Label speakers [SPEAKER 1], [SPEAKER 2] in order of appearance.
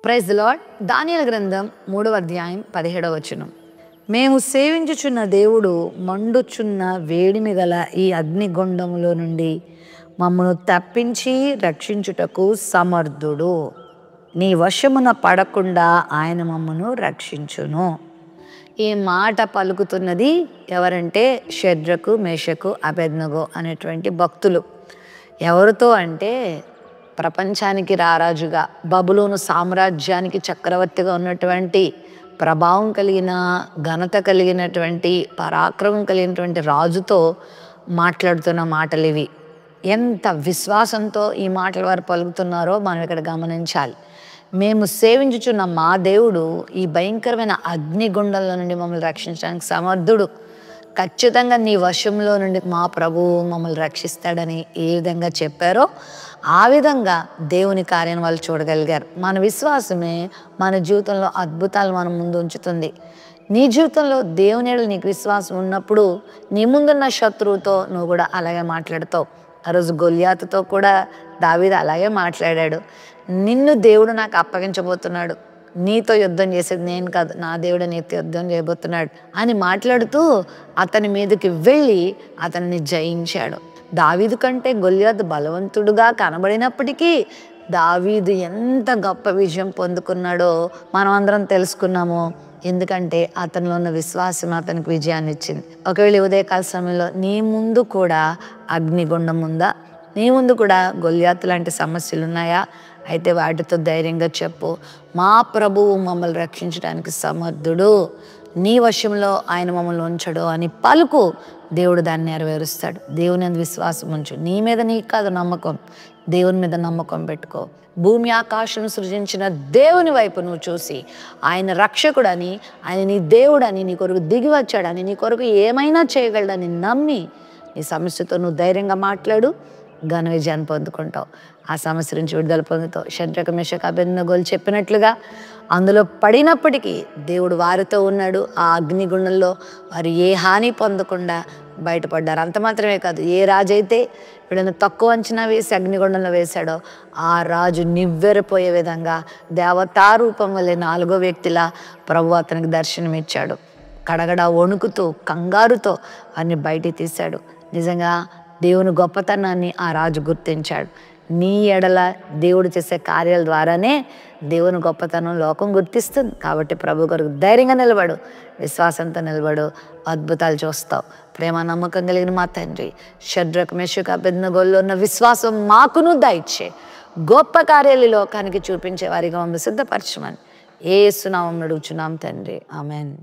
[SPEAKER 1] Praise the lord. దానియేలు గ్రంథం 3వ అధ్యాయం 17వ వచనం. మేము సేవించుచున్న దేవుడు మండుచున్న వేడిమి గల ఈ అగ్నిగుండములో నుండి మమ్మను తప్పించి రక్షించుటకు సమర్థుడు. నీ వశమున పడకుండా ఆయన మమ్మను రక్షించును. ఈ మాట పలుకుతున్నది ఎవరంటే షద్రకు, మేషకు, అబేద్నెగో అనేటువంటి భక్తులు. ఎవరితో అంటే ప్రపంచానికి రారాజుగా, బబులోను సామ్రాజ్యానికి చక్రవర్తిగా ఉన్నటువంటి, ప్రభావం కలిగిన, ఘనత కలిగినటువంటి, పరాక్రమం కలిగినటువంటి రాజుతో మాట్లాడుతున్న మాటలు ఇవి. ఎంత విశ్వాసంతో ఈ మాటలు వారు పలుకుతున్నారో మనం ఇక్కడ గమనించాలి. మేము సేవించుచున్న మా దేవుడు ఈ భయంకరమైన అగ్నిగుండంలో నుండి మమ్మల్ని రక్షించడానికి సమర్థుడు. ఖచ్చితంగా నీ వశంలో నుండి మా ప్రభువు మమ్మల్ని రక్షిస్తాడని ఏ విధంగా చెప్పారో ఆ విధంగా దేవుని కార్యం వాళ్ళు చూడగలిగారు. మన విశ్వాసమే మన జీవితంలో అద్భుతాలు మన ముందు ఉంచుతుంది. నీ జీవితంలో దేవుని యెడల నీకు విశ్వాసం ఉన్నప్పుడు నీ ముందున్న శత్రువుతో నువ్వు కూడా అలాగే మాట్లాడతావు. ఆ రోజు గొల్యాతుతో కూడా దావీదు అలాగే మాట్లాడాడు. నిన్ను దేవుడు నాకు అప్పగించబోతున్నాడు, నీతో యుద్ధం చేసేది నేను కాదు, నా దేవుడు నీతో యుద్ధం చేయబోతున్నాడు అని మాట్లాడుతూ అతని మీదకి వెళ్ళి అతన్ని జయించాడు. దావీదు కంటే గొల్యాతు బలవంతుడుగా కనబడినప్పటికీ దావీదు ఎంత గొప్ప విజయం పొందుకున్నాడో మనం అందరం తెలుసుకున్నాము. ఎందుకంటే అతనిలో ఉన్న విశ్వాసం అతనికి విజయాన్ని ఇచ్చింది. ఒకవేళ ఉదయకాల సమయంలో నీ ముందు కూడా అగ్నిగుండం ఉందా? నీ ముందు కూడా గొల్యాతు లాంటి సమస్యలు ఉన్నాయా? అయితే వాటితో ధైర్యంగా చెప్పు, మా ప్రభువు మమ్మల్ని రక్షించడానికి సమర్థుడు, నీ వశంలో ఆయన మమ్మల్ని ఉంచడు అని పలుకు. దేవుడు దాన్ని నెరవేరుస్తాడు. దేవుని అందు విశ్వాసం ఉంచు. నీ మీద నీకు కాదు నమ్మకం, దేవుని మీద నమ్మకం పెట్టుకో. భూమి ఆకాశం సృజించిన దేవుని వైపు నువ్వు చూసి ఆయన రక్షకుడని, ఆయన నీ దేవుడని, నీ కొరకు దిగి వచ్చాడని, నీ కొరకు ఏమైనా చేయగలడని నమ్మి నీ సమస్యతో నువ్వు ధైర్యంగా మాట్లాడు, ఘన విజయాన్ని పొందుకుంటావు. ఆ సమస్య నుంచి విడుదల పొందుతావు. షద్రకు, మేషకు, అబేద్నెగోలు చెప్పినట్లుగా అందులో పడినప్పటికీ దేవుడు వారితో ఉన్నాడు. ఆ అగ్నిగుండంలో వారు ఏ హాని పొందకుండా బయటపడ్డారు. అంత మాత్రమే కాదు, ఏ రాజు అయితే వీళ్ళని తక్కువ అంచనా వేసి అగ్నిగుండంలో వేశాడో ఆ రాజు నివ్వెరపోయే విధంగా దేవతారూపం వల్లే 4వ వ్యక్తిలా ప్రభు అతనికి దర్శనం ఇచ్చాడు. కడగడ వణుకుతూ కంగారుతో వారిని బయటికి తీశాడు. నిజంగా దేవుని గొప్పతనాన్ని ఆ రాజు గుర్తించాడు. నీ ఎడల దేవుడు చేసే కార్యాల ద్వారానే దేవుని గొప్పతనం లోకం గుర్తిస్తుంది. కాబట్టి ప్రభు కొరకు ధైర్యంగా నిలబడు, విశ్వాసంతో నిలబడు, అద్భుతాలు చూస్తావు. ప్రేమ నమ్మకం కలిగిన మా తండ్రి, షద్రకు, మేషకు, అబేద్నెగోల్లో ఉన్న విశ్వాసం మాకును దయచే, గొప్ప కార్యాలు లోకానికి చూపించే వారిగా మమ్మల్ని సిద్ధపరచమని యేసు నామమున అడుగుచున్నాం తండ్రి, ఆమేన్.